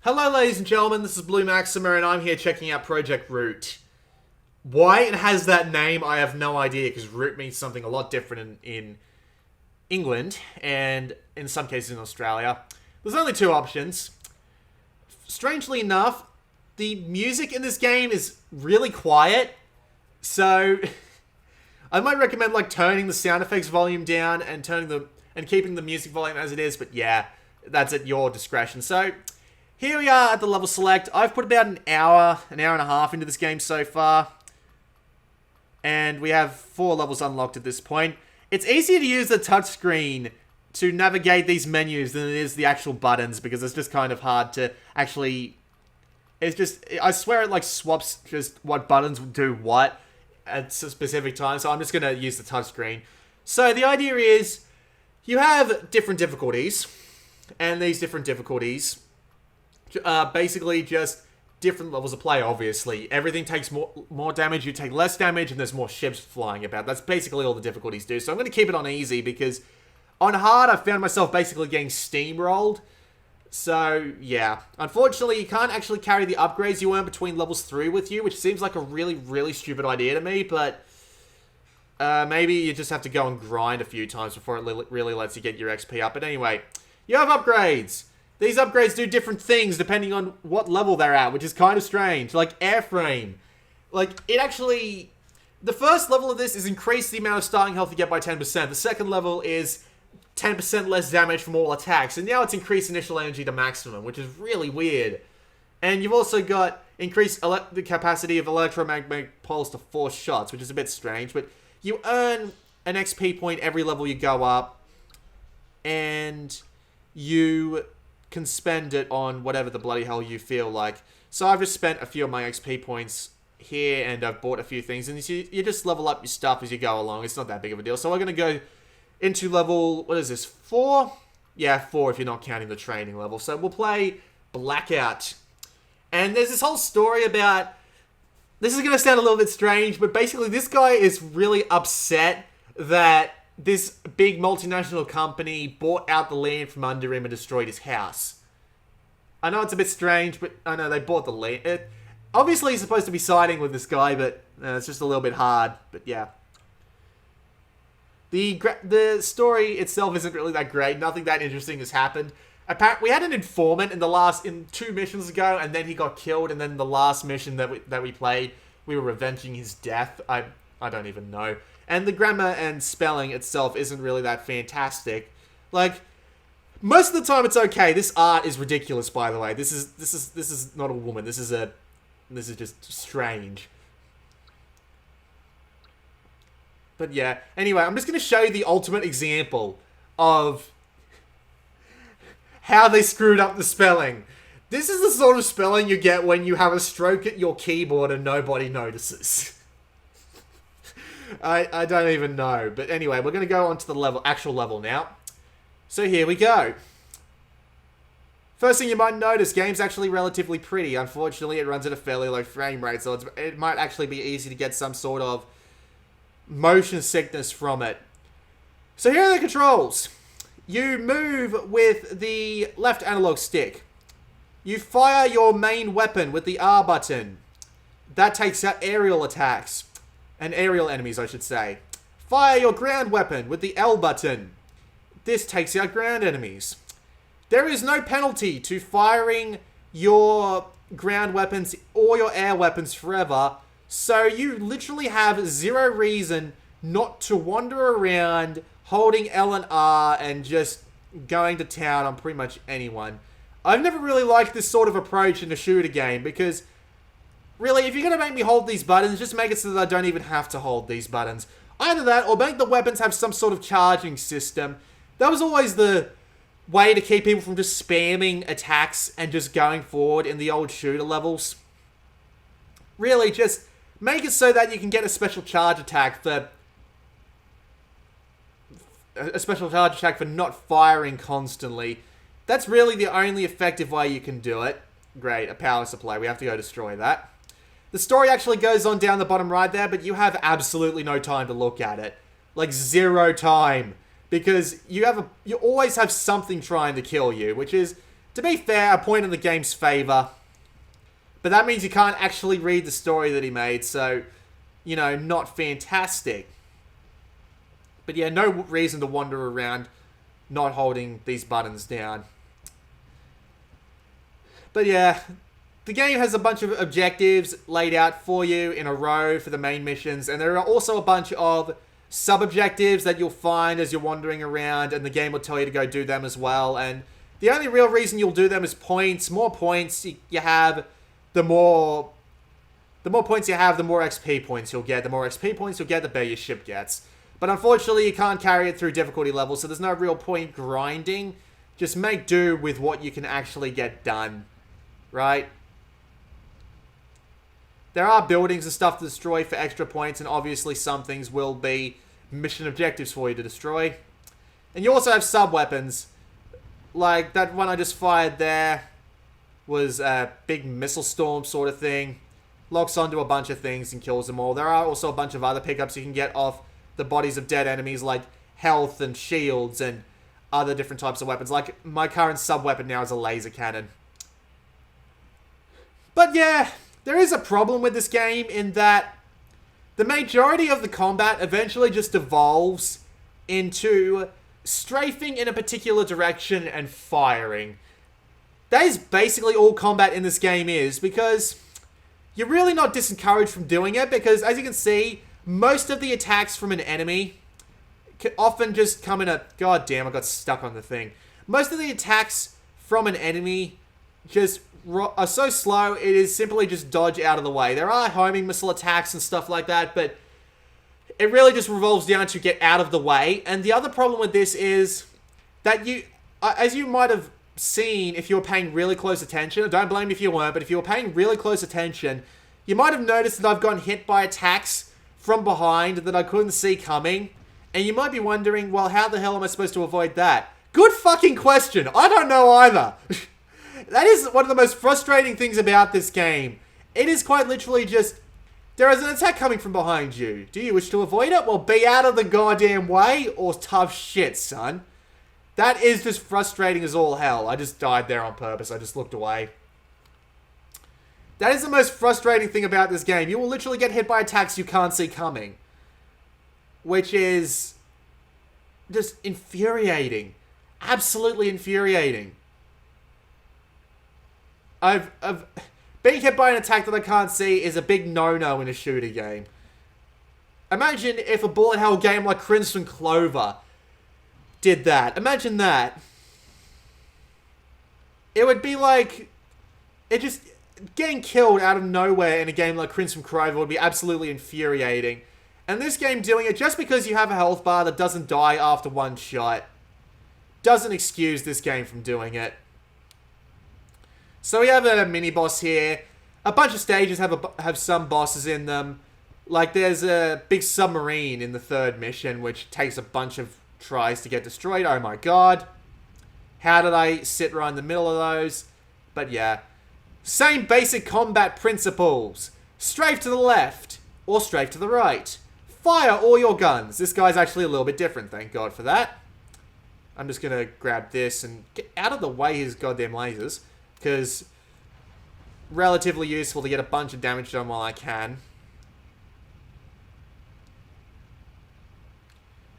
Hello ladies and gentlemen, this is Blue Maxima and I'm here checking out Project Root. Why it has that name, I have no idea, because Root means something a lot different in England, and in some cases in Australia. There's only two options. Strangely enough, the music in this game is really quiet, so I might recommend turning the sound effects volume down and keeping the music volume as it is, but yeah, that's at your discretion. So here we are at the level select. I've put about an hour and a half into this game so far. And we have 4 levels unlocked at this point. It's easier to use the touchscreen to navigate these menus than it is the actual buttons, because it's just kind of hard to actually... I swear it swaps just what buttons do what at specific times, so I'm just going to use the touchscreen. So the idea is, you have different difficulties, and these different difficulties are basically just different levels of play, obviously. Everything takes more damage, you take less damage, and there's more ships flying about. That's basically all the difficulties do. So I'm going to keep it on easy, because on hard, I found myself basically getting steamrolled. So, yeah. Unfortunately, you can't actually carry the upgrades you earn between levels 3 with you, which seems like a really, really stupid idea to me, but maybe you just have to go and grind a few times before it really lets you get your XP up. But anyway, you have upgrades. These upgrades do different things depending on what level they're at, which is kind of strange. Like airframe. The first level of this is increase the amount of starting health you get by 10%. The second level is 10% less damage from all attacks. And now it's increased initial energy to maximum, which is really weird. And you've also got increased the capacity of electromagnetic pulse to 4 shots, which is a bit strange. But you earn an XP point every level you go up. And you can spend it on whatever the bloody hell you feel like. So I've just spent a few of my XP points here, and I've bought a few things, and you just level up your stuff as you go along. It's not that big of a deal. So we're going to go into level, what is this, 4? Yeah, 4 if you're not counting the training level. So we'll play Blackout. And there's this whole story about, this is going to sound a little bit strange, but basically this guy is really upset that this big multinational company bought out the land from under him and destroyed his house. I know it's a bit strange, but I know they bought the land. Obviously, he's supposed to be siding with this guy, but it's just a little bit hard. But yeah. The story itself isn't really that great. Nothing that interesting has happened. We had an informant in 2 missions ago, and then he got killed, and then the last mission that we played, we were revenging his death. I don't even know. And the grammar and spelling itself isn't really that fantastic. Most of the time it's okay. This art is ridiculous, by the way. This is not a woman. This is just strange. But yeah. Anyway, I'm just going to show you the ultimate example of how they screwed up the spelling. This is the sort of spelling you get when you have a stroke at your keyboard and nobody notices. I don't even know. But anyway, we're going to go on to the actual level now. So here we go. First thing you might notice, game's actually relatively pretty. Unfortunately, it runs at a fairly low frame rate, so it might actually be easy to get some sort of motion sickness from it. So here are the controls. You move with the left analog stick. You fire your main weapon with the R button. That takes out aerial attacks. And aerial enemies, I should say. Fire your ground weapon with the L button. This takes out ground enemies. There is no penalty to firing your ground weapons or your air weapons forever, so you literally have 0 reason not to wander around holding L and R and just going to town on pretty much anyone. I've never really liked this sort of approach in a shooter game, because really, if you're going to make me hold these buttons, just make it so that I don't even have to hold these buttons. Either that, or make the weapons have some sort of charging system. That was always the way to keep people from just spamming attacks and just going forward in the old shooter levels. Really, just make it so that you can get a special charge attack for not firing constantly. That's really the only effective way you can do it. Great, a power supply. We have to go destroy that. The story actually goes on down the bottom right there, but you have absolutely no time to look at it. 0 time. Because you always have something trying to kill you, which is To be fair, a point in the game's favour. But that means you can't actually read the story that he made, so, you know, not fantastic. But yeah, no reason to wander around not holding these buttons down. But yeah, the game has a bunch of objectives laid out for you in a row for the main missions, and there are also a bunch of sub-objectives that you'll find as you're wandering around, and the game will tell you to go do them as well. And the only real reason you'll do them is points. More points you have, the more points you have, the more XP points you'll get. The more XP points you'll get, the better your ship gets. But unfortunately, you can't carry it through difficulty levels, so there's no real point grinding. Just make do with what you can actually get done, right? There are buildings and stuff to destroy for extra points, and obviously some things will be mission objectives for you to destroy. And you also have sub-weapons. Like, that one I just fired there was a big missile storm sort of thing. Locks onto a bunch of things and kills them all. There are also a bunch of other pickups you can get off the bodies of dead enemies, like health and shields and other different types of weapons. Like, my current sub-weapon now is a laser cannon. But yeah, there is a problem with this game in that the majority of the combat eventually just devolves into strafing in a particular direction and firing. That is basically all combat in this game is, because you're really not disencouraged from doing it, because as you can see, most of the attacks from an enemy can often just come in a... God damn, I got stuck on the thing. Most of the attacks from an enemy just are so slow, it is simply just dodge out of the way. There are homing missile attacks and stuff like that, but it really just revolves down to get out of the way. And the other problem with this is that you, as you might have seen if you were paying really close attention, I don't blame you if you weren't, but if you were paying really close attention, you might have noticed that I've gotten hit by attacks from behind that I couldn't see coming. And you might be wondering, well, how the hell am I supposed to avoid that? Good fucking question. I don't know either. That is one of the most frustrating things about this game. It is quite literally just, there is an attack coming from behind you. Do you wish to avoid it? Well, be out of the goddamn way, or tough shit, son. That is just frustrating as all hell. I just died there on purpose. I just looked away. That is the most frustrating thing about this game. You will literally get hit by attacks you can't see coming. Which is just infuriating. Absolutely infuriating. Being hit by an attack that I can't see is a big no-no in a shooter game. Imagine if a bullet hell game like Crimson Clover did that. Imagine that. It would be like... Getting killed out of nowhere in a game like Crimson Clover would be absolutely infuriating. And this game doing it just because you have a health bar that doesn't die after one shot doesn't excuse this game from doing it. So we have a mini-boss here. A bunch of stages have some bosses in them. Like, there's a big submarine in the third mission, which takes a bunch of tries to get destroyed. Oh my god. How did I sit right in the middle of those? But yeah. Same basic combat principles. Strafe to the left, or strafe to the right. Fire all your guns. This guy's actually a little bit different, thank god for that. I'm just gonna grab this and get out of the way his goddamn lasers. Because relatively useful to get a bunch of damage done while I can.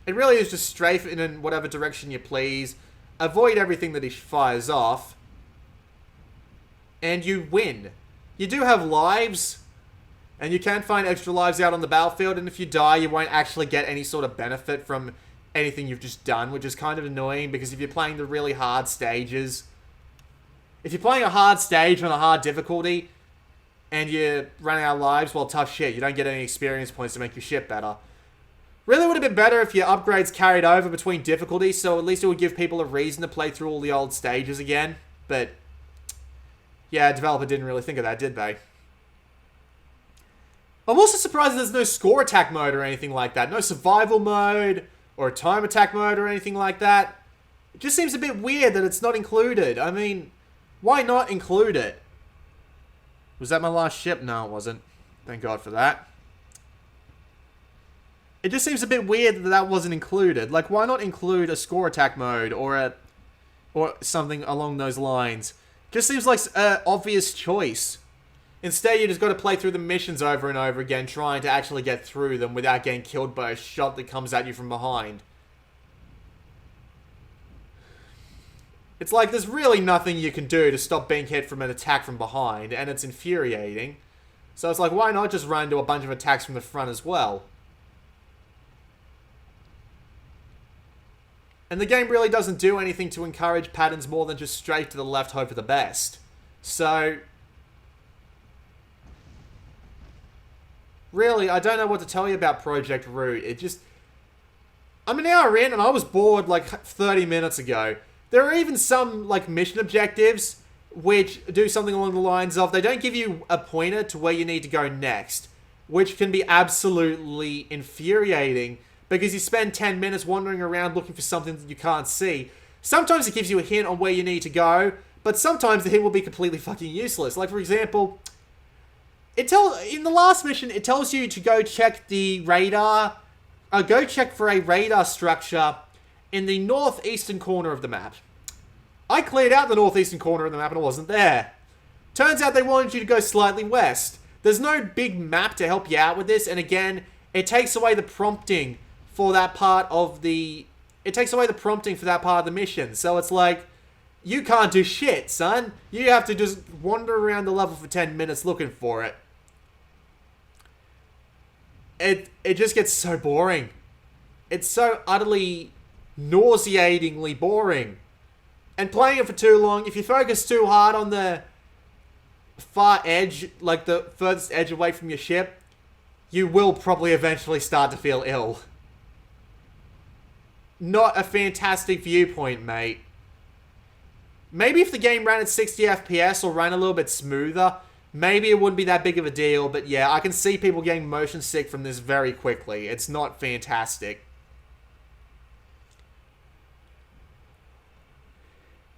It really is just strafe in whatever direction you please. Avoid everything that he fires off. And you win. You do have lives. And you can find extra lives out on the battlefield. And if you die, you won't actually get any sort of benefit from anything you've just done. Which is kind of annoying. Because if you're playing the really hard stages... If you're playing a hard stage on a hard difficulty, and you're running out of lives, well, tough shit. You don't get any experience points to make your shit better. Really would have been better if your upgrades carried over between difficulties, so at least it would give people a reason to play through all the old stages again. But, yeah, developer didn't really think of that, did they? I'm also surprised there's no score attack mode or anything like that. No survival mode, or a time attack mode or anything like that. It just seems a bit weird that it's not included. I mean... Why not include it? Was that my last ship? No, it wasn't. Thank God for that. It just seems a bit weird that that wasn't included. Like, why not include a score attack mode or or something along those lines. Just seems like an obvious choice. Instead, you just got to play through the missions over and over again, trying to actually get through them without getting killed by a shot that comes at you from behind. It's like there's really nothing you can do to stop being hit from an attack from behind, and it's infuriating. So it's like, why not just run into a bunch of attacks from the front as well? And the game really doesn't do anything to encourage patterns more than just straight to the left, hope for the best. So really, I don't know what to tell you about Project Root. It just... I'm an hour in and I was bored like 30 minutes ago. There are even some like mission objectives which do something along the lines of, they don't give you a pointer to where you need to go next, which can be absolutely infuriating because you spend 10 minutes wandering around looking for something that you can't see. Sometimes it gives you a hint on where you need to go, but sometimes the hint will be completely fucking useless. Like, for example, in the last mission, it tells you to go check the radar, go check for a radar structure in the northeastern corner of the map. I cleared out the northeastern corner of the map and it wasn't there. Turns out they wanted you to go slightly west. There's no big map to help you out with this, and again, it takes away the prompting for that part of the... It takes away the prompting for that part of the mission. So it's like, you can't do shit, son. You have to just wander around the level for 10 minutes looking for it. It just gets so boring. It's so utterly nauseatingly boring. And playing it for too long, if you focus too hard on the far edge, like the furthest edge away from your ship, you will probably eventually start to feel ill. Not a fantastic viewpoint, mate. Maybe if the game ran at 60 FPS or ran a little bit smoother, maybe it wouldn't be that big of a deal. But yeah, I can see people getting motion sick from this very quickly. It's not fantastic.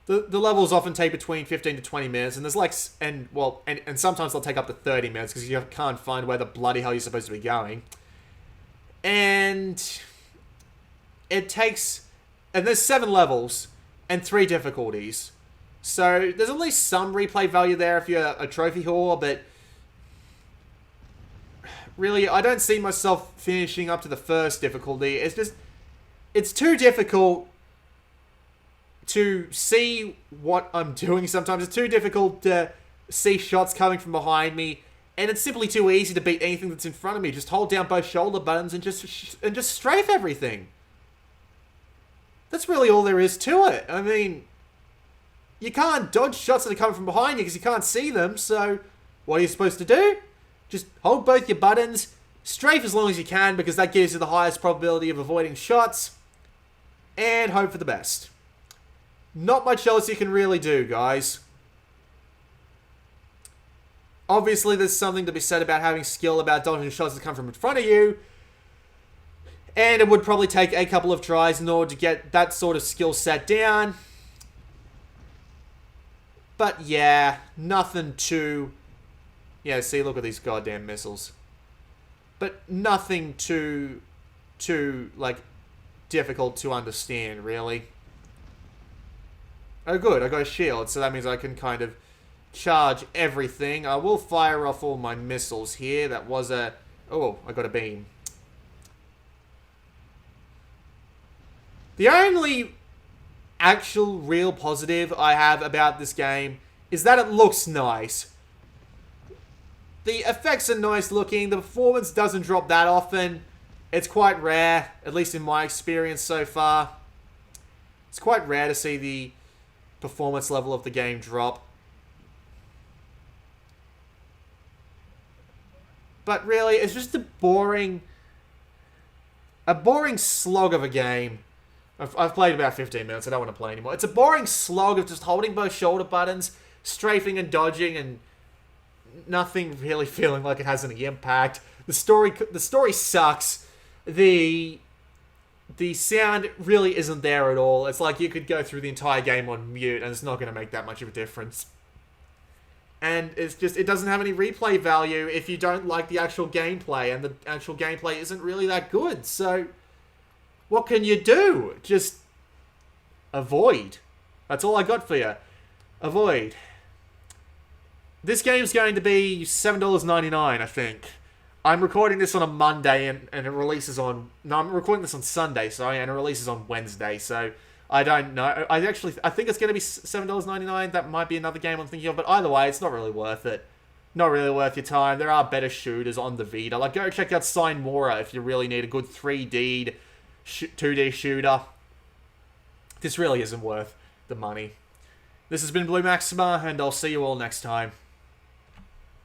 The levels often take between 15 to 20 minutes, and there's like, and sometimes they'll take up to 30 minutes because you can't find where the bloody hell you're supposed to be going. And there's 7 levels and 3 difficulties. So there's at least some replay value there if you're a trophy whore, but really, I don't see myself finishing up to the first difficulty. It's too difficult to see what I'm doing sometimes. It's too difficult to see shots coming from behind me, and it's simply too easy to beat anything that's in front of me. Just hold down both shoulder buttons and just strafe everything. That's really all there is to it. I mean, you can't dodge shots that are coming from behind you because you can't see them, so what are you supposed to do? Just hold both your buttons, strafe as long as you can because that gives you the highest probability of avoiding shots, and hope for the best. Not much else you can really do, guys. Obviously, there's something to be said about having skill about dodging shots that come from in front of you. And it would probably take a couple of tries in order to get that sort of skill set down. But yeah, nothing too... Yeah, see, look at these goddamn missiles. But nothing too like, difficult to understand, really. Oh good, I got a shield, so that means I can kind of charge everything. I will fire off all my missiles here. That was a... Oh, I got a beam. The only actual real positive I have about this game is that it looks nice. The effects are nice looking. The performance doesn't drop that often. It's quite rare, at least in my experience so far. It's quite rare to see the performance level of the game drop. But really, it's just a boring slog of a game. I've played about 15 minutes, I don't want to play anymore. It's a boring slog of just holding both shoulder buttons, strafing and dodging, and nothing really feeling like it has any impact. The story sucks. The sound really isn't there at all. It's like you could go through the entire game on mute and it's not going to make that much of a difference. And it's just, it doesn't have any replay value if you don't like the actual gameplay, and the actual gameplay isn't really that good. So, what can you do? Just avoid. That's all I got for you. Avoid. This game's going to be $7.99, I think. I'm recording this on a Monday and it releases on... No, I'm recording this on Sunday, sorry, and it releases on Wednesday, so I don't know. I think it's going to be $7.99. That might be another game I'm thinking of, but either way, it's not really worth it. Not really worth your time. There are better shooters on the Vita. Like, go check out Sign Mora if you really need a good 3D, 2D shooter. This really isn't worth the money. This has been Blue Maxima, and I'll see you all next time.